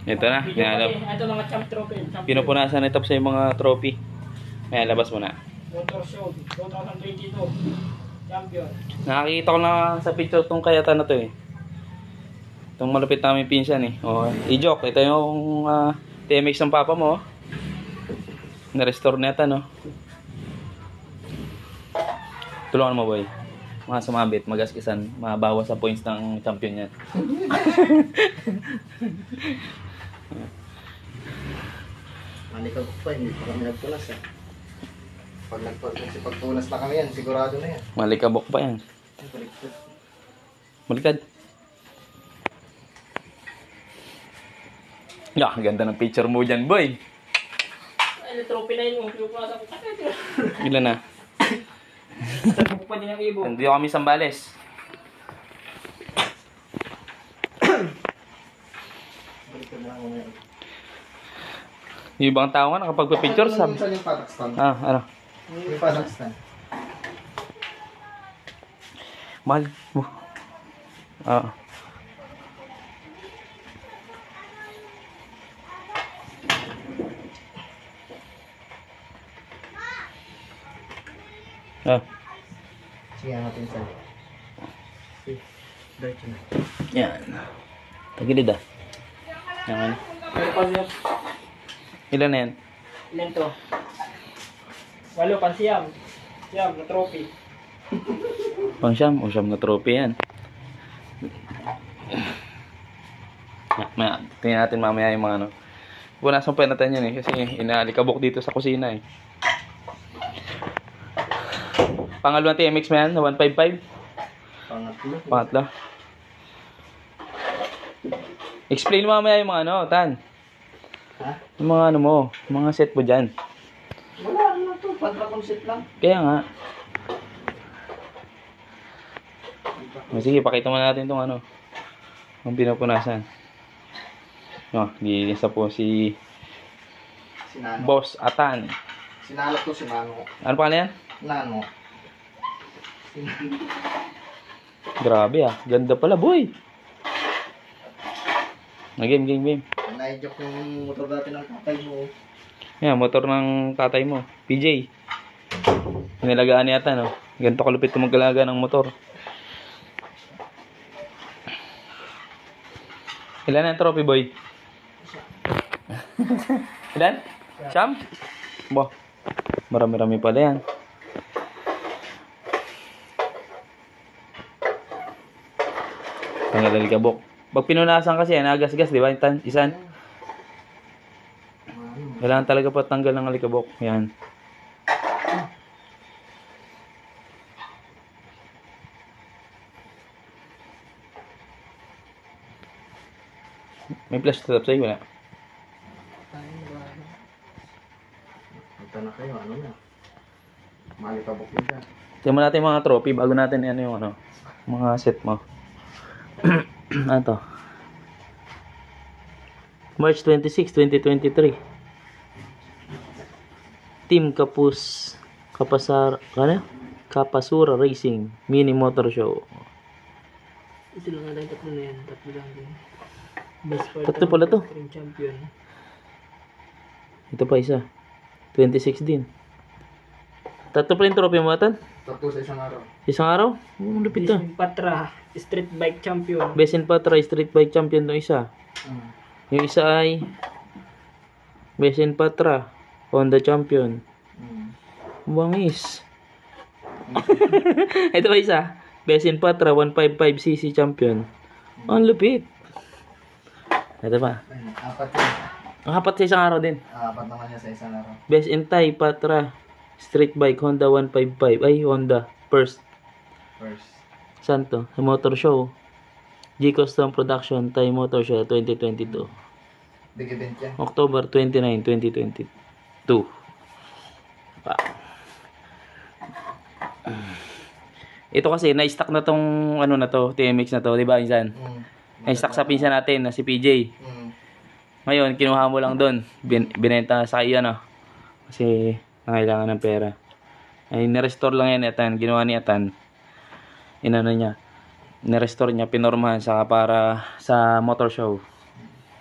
Ito na. Ito mga champ trophy. Pinupunasan na ito sa yung mga trophy. Ayan, labas mo na. Motor Show 2022. Champion. Nakakita ko na sa picture tong kayata na to eh. Itong malupit namin pinsan eh. Oh, i-joke. Ito yung TMX ng papa mo. Na-restore na ito, no? Tulungan mo, boy. Mga sumabit, magaskisan, mabawas sa points ng champion yan. Malikag pa, hindi pa kami nagpunas eh. Pagpunas na kami yan, sigurado na yan. Malikabok pa yan. Malikad. Yeah, ganda ng picture mo dyan, boy. Ay, trophy na yun. Pinupunasan ko. Ilan na? Tapos pa din ang ibo. Nandito kami Sambales. Yung ibang tao nga nakapagpa-picture sa... Saan yung product stand? Ano? Yung product stand. Mahal mo. Sige, natin sa'yo. Diretso na. Yan. Tagilid ah. Yan ano. Ano pa siya? Ilan na yan? Ilan to? 8 pansiyam. Siyam na trophy. Pang siyam o siyam na trophy yan. Tingnan natin mamaya yung mga ano. Punasan pa natin yun eh. Kasi inaalikabok dito sa kusina eh. Pangalawang TMX mo yan na 155? Pangatlo. Pangatlo. Explain mo mamaya yung mga ano, Tan. Ha? Yung mga ano mo, mga set mo dyan. Wala, ano to? Pantra-concept lang. Kaya nga. Sige, pakita mo natin itong ano. Ang pinupunasan. Nilisa po si Sinano. Boss Atan. Sinalo to si Nano. Ano pa yan? Nano. Grabe ah. Ganda pala, boy. Game. Na-joke yung motor dati ng tatay mo. Yan, motor ng tatay mo. PJ. Nilagaan yata, no? Ganito kalupit kung maggalaga ng motor. Ilan ang trophy, boy? Ilan? Siyam? Bo. Marami-rami pala yan. Tanggal ang likabok. Pag pinunasan kasi yan, nagasgas, di ba? Isan. Kailangan talaga pa tanggal ng alikabok. Yan. May flash to sa'yo, wala? Punta na kayo, ano na. Malikabok yun siya. Tingnan natin yung mga trophy bago natin ano yung ano, mga set mo. Ano to? March 26, 2023. Team Kapasura Racing Mini Motor Show. Ito lang lang, tatlo na yan. Tatlo lang din. Best part Tatlo pala to. Champion. Ito pa isa. 26 din. Tatlo pa yung trophy mo, Atan? Tatlo sa isang araw. Isang araw? Lupit to. Best Patra, Street Bike Champion. Best in Patra Street Bike Champion ng isa. Yung isa ay Best in Patra Honda Champion. Bangis. Ito ba isa? Best in Patra 155cc Champion. Ang lupit. Ito pa. Apat yun. Ang apat sa isang araw din. Apat naman niya sa isang araw. Best in Thai Patra Street Bike Honda 155. Ay, Honda. First. Santo. Motor Show. G Custom Production Thai Motor Show 2022. Big event yan. October 29, 2022. Pa. Ito kasi na-stock na tong ano na to, TMX na to, 'di ba, insan? Na-stock sa pinsan natin na si PJ. Ngayon, kinuha mo lang doon. Binenta sa iyo no. Kasi nangailangan ng pera. Ay ni-restore lang yan Atan, ginawa ni Atan. Inano niya. Ni-restore niya, pinormahan sa para sa motor show.